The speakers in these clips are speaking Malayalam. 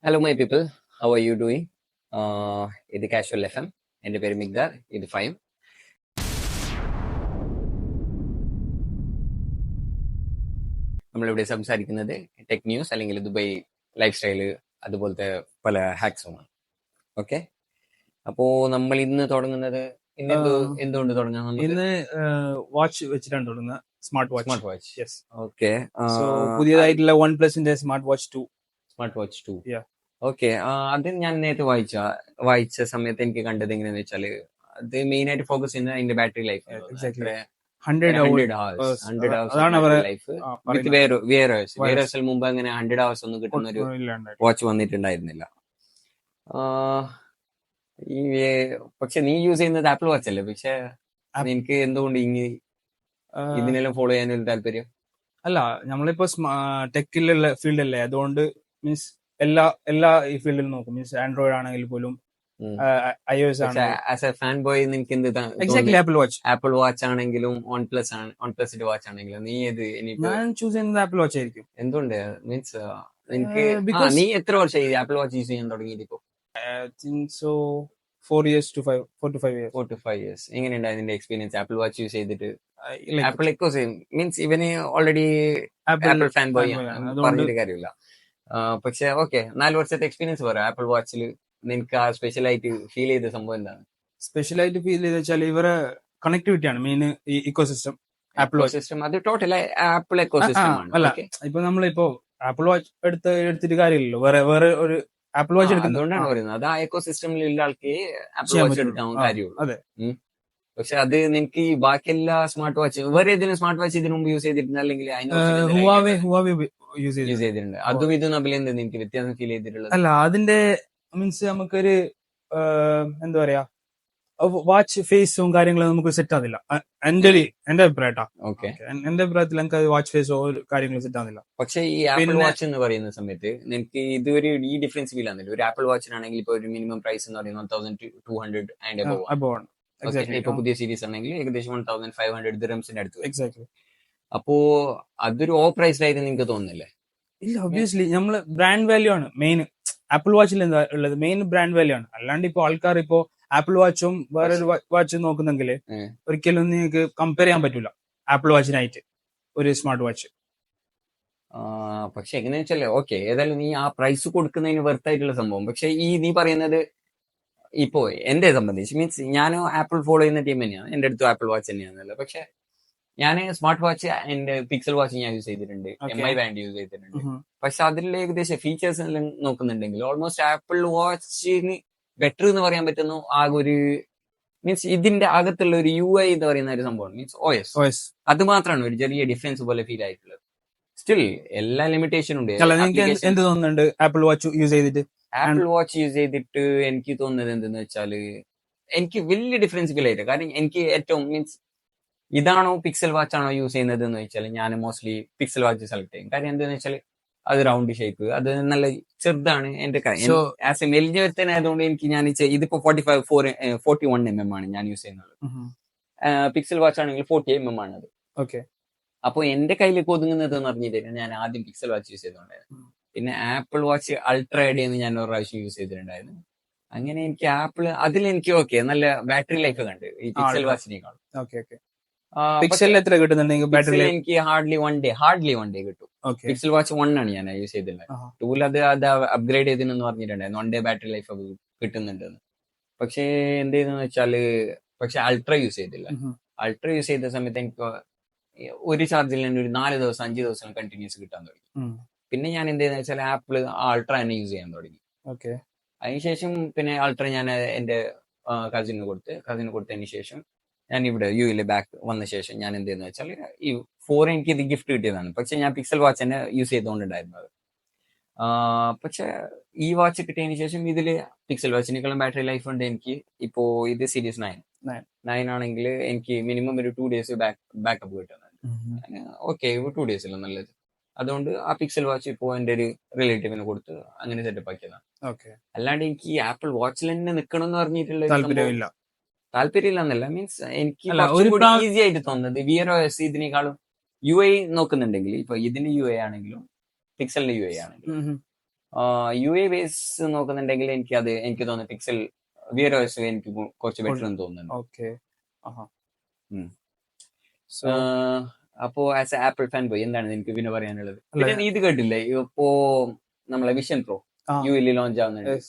Hello, my people. How are you doing? ഇത് കാഷ്വൽ എഫ് എം. എൻ്റെ പേര് മിഗ്ദാർ. ഇത് ഫൈം. നമ്മളിവിടെ സംസാരിക്കുന്നത് ടെക് ന്യൂസ് അല്ലെങ്കിൽ ദുബായ് ലൈഫ് സ്റ്റൈല് അതുപോലത്തെ പല ഹാക്സുമാണ്. ഓക്കെ, അപ്പോ നമ്മൾ ഇന്ന് തുടങ്ങുന്നത് എന്തുകൊണ്ട് തുടങ്ങാം? ഇന്ന് വാച്ച് വെച്ചിട്ടാണ് തുടങ്ങുന്നത്. Smart watch. യെസ്. ഓക്കെ, പുതിയതായിട്ടുള്ള OnePlusന്റെ സ്മാർട്ട് വാച്ച് 2. ഓക്കെ, അത് ഞാൻ നേരത്തെ വായിച്ച സമയത്ത് എനിക്ക് കണ്ടത് എങ്ങനെയാന്ന് വെച്ചാല് അത് മെയിൻ ആയിട്ട് ഫോക്കസ് ചെയ്യുന്നത് അതിന്റെ battery life. 100 hours life with വേറെ മുമ്പ് അങ്ങനെ 100 hours ഒന്നും കിട്ടുന്ന ഒരു വാച്ച് വന്നിട്ടുണ്ടായിരുന്നില്ല. പക്ഷെ നീ യൂസ് ചെയ്യുന്നത് ആപ്പിൾ വാച്ച് അല്ലേ? പക്ഷെ നിനക്ക് എന്തുകൊണ്ട് ഇതിനെല്ലാം ഫോളോ ചെയ്യാനൊരു താല്പര്യം? അല്ല, നമ്മളിപ്പോ ടെക്കിലുള്ള ഫീൽഡല്ലേ, അതുകൊണ്ട് മീൻസ് എല്ലാ ഈ ഫീൽഡിൽ നോക്കും. മീൻസ് ആൻഡ്രോയിഡ് ആണെങ്കിൽ പോലും iOS as A fan boy നിനക്ക് എന്ത് എക്സാക്ട്ലി ആപ്പിൾ വാച്ച് ആണെങ്കിലും OnePlusന്റെ വാച്ച് ആണെങ്കിലും നീ ഞാൻ ചൂസ് ചെയ്യുന്നത് ആപ്പിൾ വാച്ച് ആയിരിക്കും. എന്തുകൊണ്ട്? മീൻസ് നിനക്ക് നീ എത്ര വർഷമായി ആപ്പിൾ വാച്ച് യൂസ് ചെയ്യാൻ തുടങ്ങിയിട്ട്? ഇപ്പോ 4 to 5 years. എങ്ങനെയുണ്ട് അതിന്റെ എക്സ്പീരിയൻസ് ആപ്പിൾ വാച്ച് യൂസ് ചെയ്തിട്ട്? ആപ്പിൾ മീൻസ് ഇവന് ഓൾറെഡി ആപ്പിൾ ഫാൻ ബോയ് പറഞ്ഞിട്ട് കാര്യമില്ല. പക്ഷെ ഓക്കെ, 4 വർഷത്തെ എക്സ്പീരിയൻസ് പറയാം. ആപ്പിൾ വാച്ചിൽ നിനക്ക് ആ സ്പെഷ്യൽ ആയിട്ട് ഫീൽ ചെയ്ത സംഭവം എന്താണ്? സ്പെഷ്യൽ ആയിട്ട് ഫീൽ ചെയ്ത് വെച്ചാൽ ഇവരെ കണക്ടിവിറ്റി ആണ് മെയിൻ. ഈ ഇക്കോസിസ്റ്റം ആപ്പിൾ സിസ്റ്റം അത് ടോട്ടൽ ആപ്പിൾ എക്കോസിസ്റ്റം ആണ്. അല്ല, ഇപ്പൊ നമ്മളിപ്പോ ആപ്പിൾ വാച്ച് എടുത്തിട്ട് കാര്യമില്ലല്ലോ, വേറെ ഒരു ആപ്പിൾ വാച്ച് എടുക്കുന്നത്. അതുകൊണ്ടാണ് പറയുന്നത് അത് ആ എക്കോസിസ്റ്റമിലുള്ള ആൾക്ക് ആപ്പിൾ വാച്ച് എടുക്കാൻ കാര്യമുള്ളൂ. അതെ. പക്ഷെ അത് നിനക്ക് ബാക്കി എല്ലാ സ്മാർട്ട് വാച്ച് വേറെ ഏതെങ്കിലും സ്മാർട്ട് വാച്ച് ഇതിനു മുമ്പ് യൂസ് ചെയ്തിട്ടുണ്ട്? അല്ലെങ്കിൽ ഹുവാവേ യൂസ് ചെയ്തിട്ടുണ്ട്? അതും ഇതും തമ്മിൽ എന്ത് നിനക്ക് വ്യത്യാസം ഫീൽ ചെയ്തിട്ടുള്ളത്? അല്ല, അതിന്റെ മീൻസ് നമുക്കൊരു എന്താ പറയാ, വാച്ച് ഫേസും കാര്യങ്ങളും നമുക്ക് സെറ്റ് ആവുന്നില്ല. എന്റെ അഭിപ്രായട്ടാ. എന്റെ അഭിപ്രായത്തിൽ എനിക്ക് വാച്ച് ഫേസോ കാര്യങ്ങളും സെറ്റ് ആവുന്നില്ല. പക്ഷെ ഈ ആപ്പിൾ വാച്ച് എന്ന് പറയുന്ന സമയത്ത് നിനക്ക് ഇതൊരു ഈ ഡിഫറൻസ് ഫീൽ ആവുന്നില്ല? ഒരു ആപ്പിൾ വാച്ചിനാണെങ്കിൽ ഇപ്പൊ ഒരു മിനിമം പ്രൈസ് എന്ന് പറയുന്നത് 1200 ആൻഡ് above. ഇപ്പൊ പുതിയ സീരീസ് ആണെങ്കിൽ ഏകദേശം 1500 ദിർഹംസിന്റെ അടുത്ത്. എക്സാക്ട്ലി. അപ്പോ അതൊരു ഓവർ പ്രൈസ്ഡ് ആയിട്ട് നിനക്ക് തോന്നുന്നില്ലേ? ഇല്ല, ഒബ്വിയസ്ലി നമ്മള് ബ്രാൻഡ് വാല്യൂ ആണ് മെയിൻ. ആപ്പിൾ വാച്ചിൽ എന്താ ഉള്ളത്? മെയിൻ ബ്രാൻഡ് വാല്യൂ ആണ്. അല്ലാണ്ട് ഇപ്പൊ ആൾക്കാർ ഇപ്പോ ആപ്പിൾ വാച്ചും വേറൊരു വാച്ചും നോക്കുന്നെങ്കിൽ ഒരിക്കലും നിങ്ങൾക്ക് കമ്പയർ ചെയ്യാൻ പറ്റൂല ആപ്പിൾ വാച്ചിനായിട്ട് ഒരു സ്മാർട്ട് വാച്ച്. പക്ഷെ എങ്ങനെയാ വെച്ചാല് ഓക്കെ, ഏതായാലും നീ ആ പ്രൈസ് കൊടുക്കുന്നതിന് വെർത്തായിട്ടുള്ള സംഭവം. പക്ഷെ നീ പറയുന്നത് ഇപ്പോ എന്റെ സംബന്ധിച്ച് മീൻസ് ഞാൻ ആപ്പിൾ ഫോളോ ചെയ്യുന്ന ടീം തന്നെയാണ്. എന്റെ അടുത്തും ആപ്പിൾ വാച്ച് തന്നെയാണല്ലോ. പക്ഷെ ഞാൻ സ്മാർട്ട് വാച്ച് എന്റെ പിക്സൽ വാച്ച് ഞാൻ യൂസ് ചെയ്തിട്ടുണ്ട്, MI ബാൻഡ് യൂസ് ചെയ്തിട്ടുണ്ട്. പക്ഷെ അതിൽ ഏകദേശം ഫീച്ചേഴ്സ് എല്ലാം നോക്കുന്നുണ്ടെങ്കിൽ ഓൾമോസ്റ്റ് ആപ്പിൾ വാച്ചിന് ബെറ്റർ എന്ന് പറയാൻ പറ്റുന്നു ആകെ ഒരു മീൻസ് ഇതിന്റെ അകത്തുള്ള ഒരു UI എന്ന് പറയുന്ന ഒരു സംഭവം മീൻസ് OS അത് മാത്രമാണ് ഒരു ചെറിയ ഡിഫറൻസ് പോലെ ഫീൽ ആയിട്ടുള്ളത്. സ്റ്റിൽ എല്ലാ ലിമിറ്റേഷൻ ഉണ്ട്. എന്ത് തോന്നുന്നുണ്ട് ആപ്പിൾ വാച്ച് യൂസ് ചെയ്തിട്ട്? ആപ്പിൾ വാച്ച് യൂസ് ചെയ്തിട്ട് എനിക്ക് തോന്നുന്നത് എന്തെന്ന് വെച്ചാല് എനിക്ക് വലിയ ഡിഫറൻസ് ഫീൽ ആയിട്ട്. കാരണം എനിക്ക് ഏറ്റവും മീൻസ് ഇതാണോ പിക്സൽ വാച്ച് ആണോ യൂസ് ചെയ്യുന്നത് എന്ന് വെച്ചാൽ ഞാൻ മോസ്റ്റ്ലി പിക്സൽ വാച്ച് സെലക്ട് ചെയ്യും. കാര്യം എന്താന്ന് വെച്ചാൽ അത് റൗണ്ട് ഷേപ്പ്, അത് നല്ല ചെറുതാണ്. എന്റെ ആസ് എ മെലിഞ്ഞ വരുത്തനായതുകൊണ്ട് എനിക്ക് ഞാൻ ഇതിപ്പോ 41mm ആണ് ഞാൻ യൂസ് ചെയ്യുന്നത്. പിക്സൽ വാച്ച് ആണെങ്കിൽ 40mm ആണ് അത്. ഓക്കെ. അപ്പൊ എന്റെ കയ്യിലേക്ക് ഒതുങ്ങുന്നത് എന്ന് പറഞ്ഞിട്ട് ഞാൻ ആദ്യം പിക്സൽ വാച്ച് യൂസ് ചെയ്തിട്ടുണ്ടായിരുന്നു. പിന്നെ ആപ്പിൾ വാച്ച് അൾട്രാ എന്ന് ഞാൻ ഒരു പ്രാവശ്യം യൂസ് ചെയ്തിട്ടുണ്ടായിരുന്നു. അങ്ങനെ എനിക്ക് അതിലെനിക്ക് ഓക്കെ നല്ല ബാറ്ററി ലൈഫ് കണ്ട് ഈ പിക്സൽ വാച്ചിനേക്കാളും. എത്ര കിട്ടുന്നുണ്ടെങ്കിൽ ബാറ്ററി എനിക്ക് ഹാർഡ്ലി വൺ ഡേ കിട്ടും. പിക്സൽ വാച്ച് 1 ആണ് ഞാൻ യൂസ് ചെയ്തിട്ടുള്ളത്. 2 അത് അപ്ഗ്രേഡ് ചെയ്തെന്ന് പറഞ്ഞിട്ടുണ്ടായിരുന്നു 1 ഡേ ബാറ്ററി ലൈഫ് കിട്ടുന്നുണ്ടെന്ന്. പക്ഷേ എന്ത് ചെയ്തെന്ന് വെച്ചാല് പക്ഷെ അൾട്രാ യൂസ് ചെയ്തില്ല. അൾട്രാ യൂസ് ചെയ്ത സമയത്ത് എനിക്ക് ഒരു ചാർജിൽ തന്നെ ഒരു 4 ദിവസം 5 ദിവസം കണ്ടിന്യൂസ് കിട്ടാൻ തുടങ്ങി. പിന്നെ ഞാൻ എന്ത് ചെയ്യുന്ന വെച്ചാൽ ആപ്പിൾ അൾട്രാ തന്നെ യൂസ് ചെയ്യാൻ തുടങ്ങി. അതിനുശേഷം പിന്നെ അൾട്രാ ഞാൻ എന്റെ കസിന് കൊടുത്തതിന് ശേഷം ഞാൻ ഇവിടെ UAE ബാക്ക് വന്ന ശേഷം ഞാൻ എന്ത് ചെയ്യുന്ന വെച്ചാൽ ഈ 4 എനിക്ക് ഇത് ഗിഫ്റ്റ് കിട്ടിയതാണ്. പക്ഷെ ഞാൻ പിക്സൽ വാച്ച് തന്നെ യൂസ് ചെയ്തുകൊണ്ടുണ്ടായിരുന്നത്. പക്ഷെ ഈ വാച്ച് കിട്ടിയതിന് ശേഷം ഇതില് പിക്സൽ വാച്ചിനേക്കാളും ബാറ്ററി ലൈഫ് ഉണ്ട് എനിക്ക്. ഇപ്പോ ഇത് സീരീസ് 9 ആണെങ്കിൽ എനിക്ക് മിനിമം ഒരു 2 days ബാക്കപ്പ് കിട്ടുന്നുണ്ട്. ഓക്കെ, 2 days അല്ല നല്ലത്. അതുകൊണ്ട് ആ പിക്സൽ വാച്ച് ഇപ്പോ എന്റെ ഒരു റിലേറ്റീവിന് കൊടുത്ത് അങ്ങനെ സെറ്റപ്പ് ആക്കിയതാണ്. അല്ലാണ്ട് എനിക്ക് ഈ ആപ്പിൾ വാച്ചിൽ തന്നെ നിക്കണം എന്ന് പറഞ്ഞിട്ടുള്ള താല്പര്യമില്ല എന്നല്ല. മീൻസ് എനിക്ക് ഈസി ആയിട്ട് തോന്നുന്നത് VROS ഇതിനേക്കാളും UI നോക്കുന്നുണ്ടെങ്കിൽ ഇപ്പൊ ഇതിന്റെ UI ആണെങ്കിലും പിക്സലിന്റെ UI ആണെങ്കിലും യു എ ബേസ് നോക്കുന്നുണ്ടെങ്കിൽ എനിക്ക് തോന്നുന്നു പിക്സൽ വിയറോസ് എനിക്ക് കുറച്ച് ബെറ്റർ എന്ന് തോന്നുന്നുണ്ട്. ഓക്കെ. അപ്പോ as A apple fan boy എന്താണ് എനിക്ക് പിന്നെ പറയാനുള്ളത്? പിന്നെ നീ ഇത് കേട്ടില്ലേ ഇപ്പോ നമ്മളെ vision pro U L launch ആവുന്നുണ്ട്.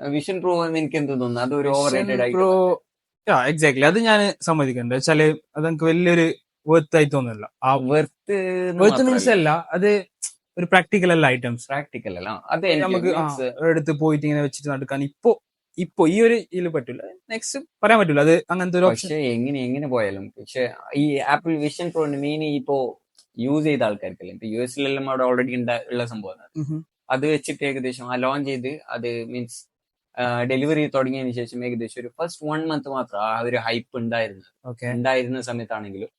വിഷൻ പ്രോ എനിക്ക് എന്ത് തോന്നുന്നു, അത് ഒരു ഓവർ റേറ്റഡ് പ്രോ എക്സാക്ട്ലി അത് ഞാൻ സമ്മതിക്കുന്നുണ്ട്. വെച്ചാല് അത് എനിക്ക് വലിയൊരു വർത്ത് ആയി തോന്നുന്നില്ല. വർത്ത് മീൻസ് അല്ല, അത് ഒരു പ്രാക്ടിക്കൽ അല്ല ഐറ്റംസ്. പ്രാക്ടിക്കൽ അല്ല, അത് നമുക്ക് എടുത്ത് പോയിട്ട് ഇങ്ങനെ വെച്ചിട്ട് നടക്കാൻ ഇപ്പൊ ഈ ഒരു ഇതിൽ പറ്റില്ല. നെക്സ്റ്റ് പറയാൻ പറ്റില്ല, അത് അങ്ങനത്തെ ഒരു ഓപ്ഷൻ. പക്ഷെ എങ്ങനെ പോയാലും പക്ഷെ ഈ ആപ്പിൾ വിഷൻ പ്രോ മെയിൻ ഇപ്പോ യൂസ് ചെയ്ത ആൾക്കാർക്കല്ലേ, ഇപ്പൊ യു എസിലെല്ലാം അവിടെ ഓൾറെഡി ഉള്ള സംഭവം. അത് വെച്ചിട്ട് ഏകദേശം ആ ലോഞ്ച് ചെയ്ത് അത് മീൻസ് ഡെലിവറി തുടങ്ങിയതിനു ശേഷം ഏകദേശം ഒരു ഫസ്റ്റ് 1 month മാത്രം ആ ഒരു ഹൈപ്പ് ഉണ്ടായിരുന്ന സമയത്താണെങ്കിലും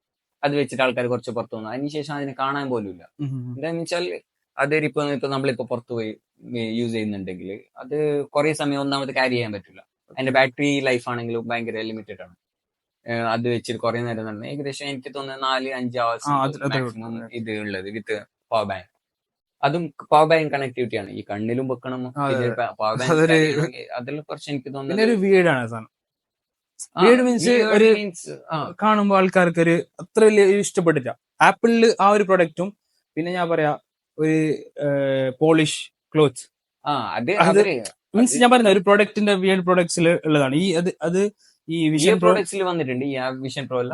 അത് വെച്ചിട്ട് ആൾക്കാർ കുറച്ച് പുറത്തു വന്നു. അതിനുശേഷം അതിനെ കാണാൻ പോലും ഇല്ല. എന്താന്ന് വെച്ചാൽ അതൊരിപ്പോ നമ്മളിപ്പോ പുറത്തു പോയി യൂസ് ചെയ്യുന്നുണ്ടെങ്കിൽ അത് കുറെ സമയം ഒന്നാമത് ക്യാരി ചെയ്യാൻ പറ്റില്ല. അതിന്റെ ബാറ്ററി ലൈഫ് ആണെങ്കിലും ഭയങ്കര ലിമിറ്റഡ് ആണ്. അത് വെച്ചിട്ട് കുറെ നേരം തന്നെ ഏകദേശം എനിക്ക് തോന്നുന്നത് 4-5 hours മാക്സിമം ഇത് ഉള്ളത് വിത്ത് പവർ ബാങ്ക്. അതും പവർ ബാങ്ക് കണക്ടിവിറ്റി ആണ്, ഈ കണ്ണിലും വെക്കണം. പവർ ബാങ്ക് അതിൽ കുറച്ച് എനിക്ക് തോന്നുന്നത് വീടാണ് സാധനം. വീട് മീൻസ് കാണുമ്പോ ആൾക്കാർക്ക് ഒരു അത്ര വലിയ ഇഷ്ടപ്പെട്ടില്ല ആപ്പിളില് ആ ഒരു പ്രൊഡക്റ്റും. പിന്നെ ഞാൻ പറയാ ഒരു പോളിഷ് ക്ലോത്ത്, മീൻസ് ഞാൻ പറയുന്ന ഒരു പ്രൊഡക്റ്റിന്റെ വിയർഡ് പ്രൊഡക്ട്സിൽ ഉള്ളതാണ് ഈ അത് ഈ വിഷൻ പ്രോഡക്ട്സിൽ വന്നിട്ടുണ്ട്. ഈ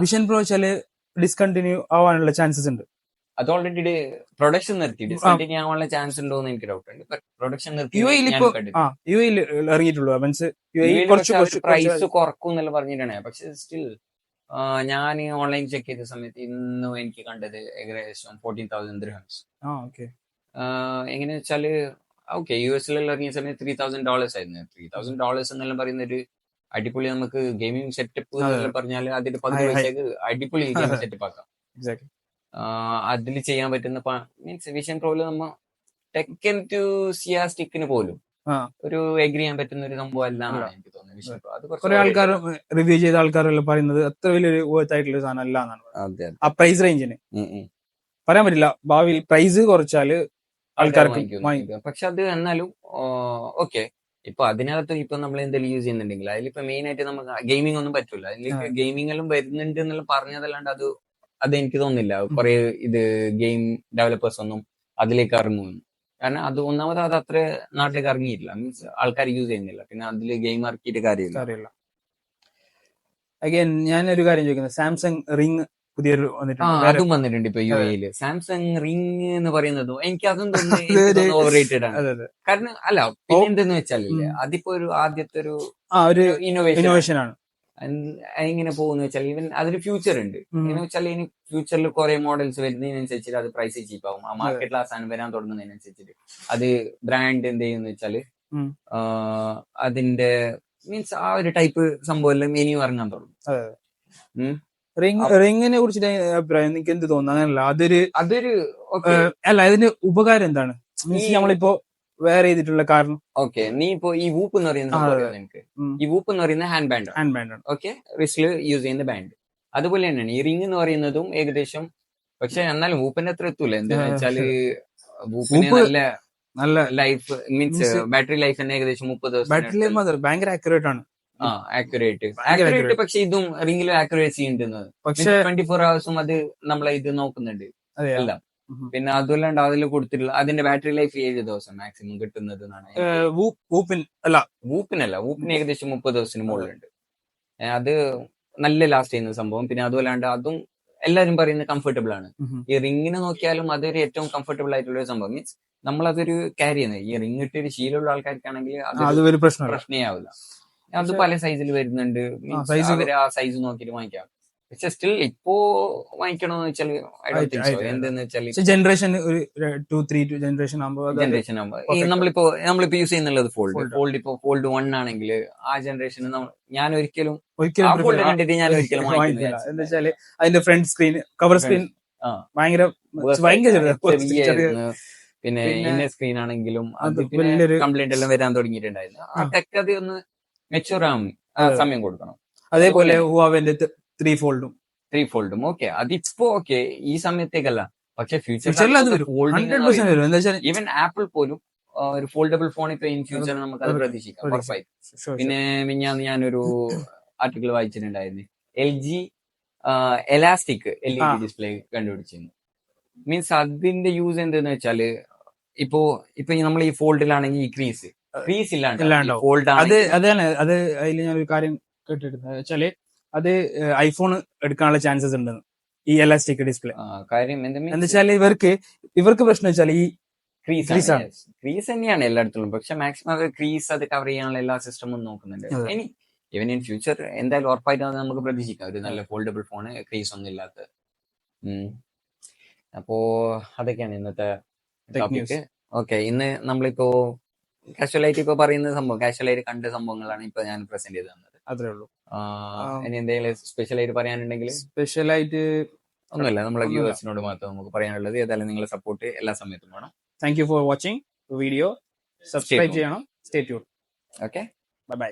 വിഷൻ പ്രോ വെച്ചാല് ഡിസ്കണ്ടിന്യൂ ആവാനുള്ള ചാൻസസ് ഉണ്ട്. അത് ഓൾറെഡി പ്രൊഡക്ഷൻ നിർത്തി ഡിസ്കണ്ടിന്യൂ ആവാനുള്ള ചാൻസ് ഉണ്ടോ എന്ന് എനിക്ക് ഡൗട്ട് ഉണ്ട്. പ്രൊഡക്ഷൻ നിർത്തി യു എയിൽ ഇറങ്ങിയിട്ടുള്ളൂ. മീൻസ് പ്രൈസ് കുറക്കും എന്നല്ല പറഞ്ഞിട്ടാണ്. പക്ഷെ സ്റ്റിൽ ഞാൻ ഓൺലൈൻ ചെക്ക് ചെയ്ത സമയത്ത് ഇന്നും എനിക്ക് കണ്ടത് ഏകദേശം 14,000 dirhams. എങ്ങനെയാ വെച്ചാല് ഓക്കെ യു എസിലെല്ലാം ഇറങ്ങിയ സമയത്ത് $3,000 ആയിരുന്നു. $3,000 എന്നെല്ലാം പറയുന്ന ഒരു അടിപൊളി നമുക്ക് ഗെയിമിംഗ് സെറ്റപ്പ് എന്നെല്ലാം പറഞ്ഞാൽ അതിന്റെ 10 പൈസക്ക് അടിപൊളി ഗെയിമിംഗ് സെറ്റപ്പ് ആക്കാം. അതിൽ ചെയ്യാൻ പറ്റുന്ന മീൻസ് വിഷൻ പ്രോയില് നമ്മ ടെക് എൻതൂസിയാസ്റ്റിക്കിന് പോലും ഒരു എഗ്രി ചെയ്യാൻ പറ്റുന്ന ഒരു സംഭവം അല്ലാന്ന് എനിക്ക് തോന്നുന്നത് വിഷൻ പ്രോ. അത് കുറെ ആൾക്കാർ റിവ്യൂ ചെയ്ത ആൾക്കാരെല്ലാം പറയുന്നത് അത്ര വലിയൊരു വർത്ത് ആയിട്ടുള്ള സാധനം അല്ല എന്നാണ്. ആ പ്രൈസ് റേഞ്ചിന് പറയാൻ പറ്റില്ല, ഭാവിയിൽ പ്രൈസ് കുറച്ചാല് ആൾക്കാർക്ക്. പക്ഷെ അത് എന്നാലും ഓക്കെ ഇപ്പൊ അതിനകത്ത് ഇപ്പൊ നമ്മൾ എന്തെങ്കിലും യൂസ് ചെയ്യുന്നുണ്ടെങ്കിൽ അതിലിപ്പോ മെയിൻ ആയിട്ട് നമുക്ക് ഗെയിമിംഗ് ഒന്നും പറ്റൂല. അതിൽ ഗെയിമിംഗ് എല്ലാം വരുന്നുണ്ട് എന്നെല്ലാം പറഞ്ഞതല്ലാണ്ട് അത് എനിക്ക് തോന്നുന്നില്ല കുറെ ഇത് ഗെയിം ഡെവലപ്പേഴ്സ് ഒന്നും അതിലേക്ക് ഇറങ്ങുന്നു. കാരണം അത് ഒന്നാമത് അത് അത്ര നാട്ടിലേക്ക് ഇറങ്ങിയിട്ടില്ല, മീൻസ് ആൾക്കാർ യൂസ് ചെയ്യുന്നില്ല. പിന്നെ അതില് ഗെയിം ഇറക്കിയിട്ട് കാര്യമില്ല. അഗൈൻ ഞാനൊരു കാര്യം ചോദിക്കുന്നത്, സാംസങ് റിംഗ് പുതിയൊരു അതും വന്നിട്ടുണ്ട് ഇപ്പൊ യു എയില്. സാംസങ് റിംഗ് എന്ന് പറയുന്നതും എനിക്ക് അതും തോന്നുന്നു ഓവർ റേറ്റഡ് ആണ്. കാരണം അല്ല പിന്നെ എന്തെന്ന് വെച്ചാലില്ലേ, അതിപ്പോ ഒരു ആദ്യത്തെ ഒരു ഇന്നോവേഷൻ ആണ്. എങ്ങനെ പോകുന്ന വെച്ചാൽ ഈവൻ അതിന് ഫ്യൂച്ചർ ഉണ്ട്. എങ്ങനെ വെച്ചാൽ ഇനി ഫ്യൂച്ചറിൽ കുറെ മോഡൽസ് വരുന്നതിനനുസരിച്ചിട്ട് അത് പ്രൈസ് ചീപ്പാവും. ആ മാർക്കറ്റിൽ ആ സാധനം വരാൻ തുടങ്ങുന്നതിനനുസരിച്ചിട്ട് അത് ബ്രാൻഡ് എന്ത് ചെയ്യുന്ന വെച്ചാല് അതിന്റെ മീൻസ് ആ ഒരു ടൈപ്പ് സംഭവം എല്ലാം ഇനിയും ഇറങ്ങാൻ തുടങ്ങും. റിങ്ങിനെ കുറിച്ചിട്ട് അഭിപ്രായം എനിക്ക് എന്ത് തോന്നുന്നു? അങ്ങനല്ല, അതൊരു അല്ല അതിന്റെ ഉപകാരം എന്താണ് മീൻസ് നമ്മളിപ്പോ വേറെ ചെയ്തിട്ടുള്ള കാരണം? ഓക്കെ നീ ഇപ്പോ ഈ വൂപ്പ് എന്ന് പറയുന്നത് ഈ വൂപ്പ് എന്ന് പറയുന്ന ഹാൻഡ് ബാൻഡ് ഓക്കെ റിസ്റ്റില് യൂസ് ചെയ്യുന്ന ബാൻഡ്. അതുപോലെ തന്നെയാണ് ഈ റിംഗ് എന്ന് പറയുന്നതും ഏകദേശം. പക്ഷെ എന്നാലും വൂപ്പിന്റെ അത്ര എത്തൂല. എന്താന്ന് വെച്ചാല് വൂപ്പിന് നല്ല ലൈഫ് മീൻസ് ബാറ്ററി ലൈഫ് തന്നെ ഏകദേശം 30 ദിവസം. ബാറ്ററി ലൈഫ് ഭയങ്കര ആക്യുറേറ്റ് ആണ്. ആക്യുറേറ്റ് പക്ഷെ ഇതും റിംഗിലും ആക്യുറേസി ഉണ്ടെന്നത്. പക്ഷെ 24 hours അത് നമ്മളെ ഇത് നോക്കുന്നുണ്ട് എല്ലാം. പിന്നെ അതുമല്ലാണ്ട് അതിൽ കൊടുത്തിട്ടുള്ള അതിന്റെ ബാറ്ററി ലൈഫ് 7 ദിവസം മാക്സിമം കിട്ടുന്നത് എന്നാണ്. വൂപ്പിനല്ല വൂപ്പിന് ഏകദേശം 30 ദിവസത്തിന് മുകളിലുണ്ട്. അത് നല്ല ലാസ്റ്റ് ചെയ്യുന്ന സംഭവം. പിന്നെ അതുമല്ലാണ്ട് അതും എല്ലാരും പറയുന്നത് കംഫർട്ടബിൾ ആണ്. ഈ റിങ്ങിനെ നോക്കിയാലും അതൊരു ഏറ്റവും കംഫർട്ടബിൾ ആയിട്ടുള്ള ഒരു സംഭവം. മീൻസ് നമ്മളതൊരു ക്യാരി ചെയ്യുന്നത് ഈ റിംഗ് ഇട്ടൊരു ശീലമുള്ള ആൾക്കാർക്കാണെങ്കിൽ അത് പ്രശ്നമേ ആവില്ല. അത് പല സൈസിൽ വരുന്നുണ്ട്. അവര് ആ സൈസ് നോക്കിയിട്ട് വാങ്ങിക്കാം. പക്ഷെ സ്റ്റിൽ ഇപ്പോ വാങ്ങിക്കണമെന്ന് വെച്ചാൽ എന്തെന്ന് വെച്ചാൽ ജനറേഷൻ 2-3 ജനറേഷൻ ആകുമ്പോൾ നമ്മളിപ്പോ യൂസ് ചെയ്യുന്നുള്ളത് ഫോൾഡ് ഇപ്പൊ ഫോൾഡ് 1 ആണെങ്കിൽ ആ ജനറേഷൻ ഞാൻ ഒരിക്കലും കണ്ടിട്ട് ഞാൻ ഒരിക്കലും വാങ്ങിക്കില്ല. എന്താ വെച്ചാല് അതിന്റെ ഫ്രണ്ട് സ്ക്രീൻ കവർ സ്ക്രീൻ ഭയങ്കര പിന്നെ ഇന്ന സ്ക്രീൻ ആണെങ്കിലും കംപ്ലൈന്റ് എല്ലാം വരാൻ തുടങ്ങിയിട്ടുണ്ടായിരുന്നു. ആ ടെക് അത് ഒന്ന് മെച്ചൂർ ആവും, സമയം കൊടുക്കണം. അതേപോലെ ഹുവാവേന്റെ 3 ഫോൾഡും ഓക്കെ അതിപ്പോ ഈ സമയത്തേക്കല്ല. പക്ഷെ ഫ്യൂച്ചറിൽ ഈവൻ ആപ്പിൾ പോലും ഒരു ഫോൾഡബിൾ ഫോൺ ഇപ്പൊ ഇൻ ഫ്യൂച്ചർ നമുക്ക് അത് പ്രതീക്ഷിക്കാം ഉറപ്പായി. പിന്നെ മിഞ്ഞാന്ന് ഞാനൊരു ആർട്ടിക്കിൾ വായിച്ചിട്ടുണ്ടായിരുന്നു, LG എലാസ്റ്റിക് LED ഡിസ്പ്ലേ കണ്ടുപിടിച്ചിരുന്നു. മീൻസ് അതിന്റെ യൂസ് എന്തെന്ന് വെച്ചാല് ഇപ്പൊ നമ്മൾ ഈ ഫോൾഡിലാണെങ്കിൽ ഈ ക്രീസ് ഇല്ലാണ്ട് ഫോൾഡ് അതാണ് അത്. അതിൽ ഞാനൊരു കാര്യം കേട്ടിരുന്നത് വെച്ചാല് അത് ഐഫോൺ എടുക്കാനുള്ള ചാൻസസ് ഉണ്ട് ഈ എലാസ്റ്റിക് ഡിസ്പ്ലേ. കാര്യം എന്താ വെച്ചാല് ഇവർക്ക് പ്രശ്നം വെച്ചാൽ ഈ ക്രീസ് തന്നെയാണ് എല്ലായിടത്തും. പക്ഷെ മാക്സിമം ക്രീസ് അത് കവർ ചെയ്യാനുള്ള എല്ലാ സിസ്റ്റമും നോക്കുന്നുണ്ട്. ഇനി ഇവൻ ഇൻ ഫ്യൂച്ചർ എന്തായാലും ഉറപ്പായിട്ട് നമുക്ക് പ്രതീക്ഷിക്കാം ഒരു നല്ല ഫോൾഡബിൾ ഫോണ്, ക്രീസ് ഒന്നും ഇല്ലാത്ത. അപ്പോ അതൊക്കെയാണ് ഇന്നത്തെ ടോപ്പിക്. ഓക്കെ, ഇന്ന് നമ്മളിപ്പോ കാഷ്വലായിട്ട് ഇപ്പൊ പറയുന്ന സംഭവം, കാഷ്വലായിട്ട് കണ്ട സംഭവങ്ങളാണ് ഇപ്പൊ ഞാൻ പ്രസന്റ് ചെയ്ത് തന്നത്. അത്രേ ഉള്ളൂ. ഇനി എന്തെങ്കിലും സ്പെഷ്യലായിട്ട് പറയാനുണ്ടെങ്കിൽ? സ്പെഷ്യലായിട്ട് ഒന്നുമില്ല, നമ്മളെ വ്യൂവേഴ്സിനോട് മാത്രം നമുക്ക് പറയാനുള്ളത്. ഏതായാലും നിങ്ങളെ സപ്പോർട്ട് എല്ലാ സമയത്തും വേണം. Thank you for watching video. Subscribe ചെയ്യണം. Stay tune. Okay, bye by.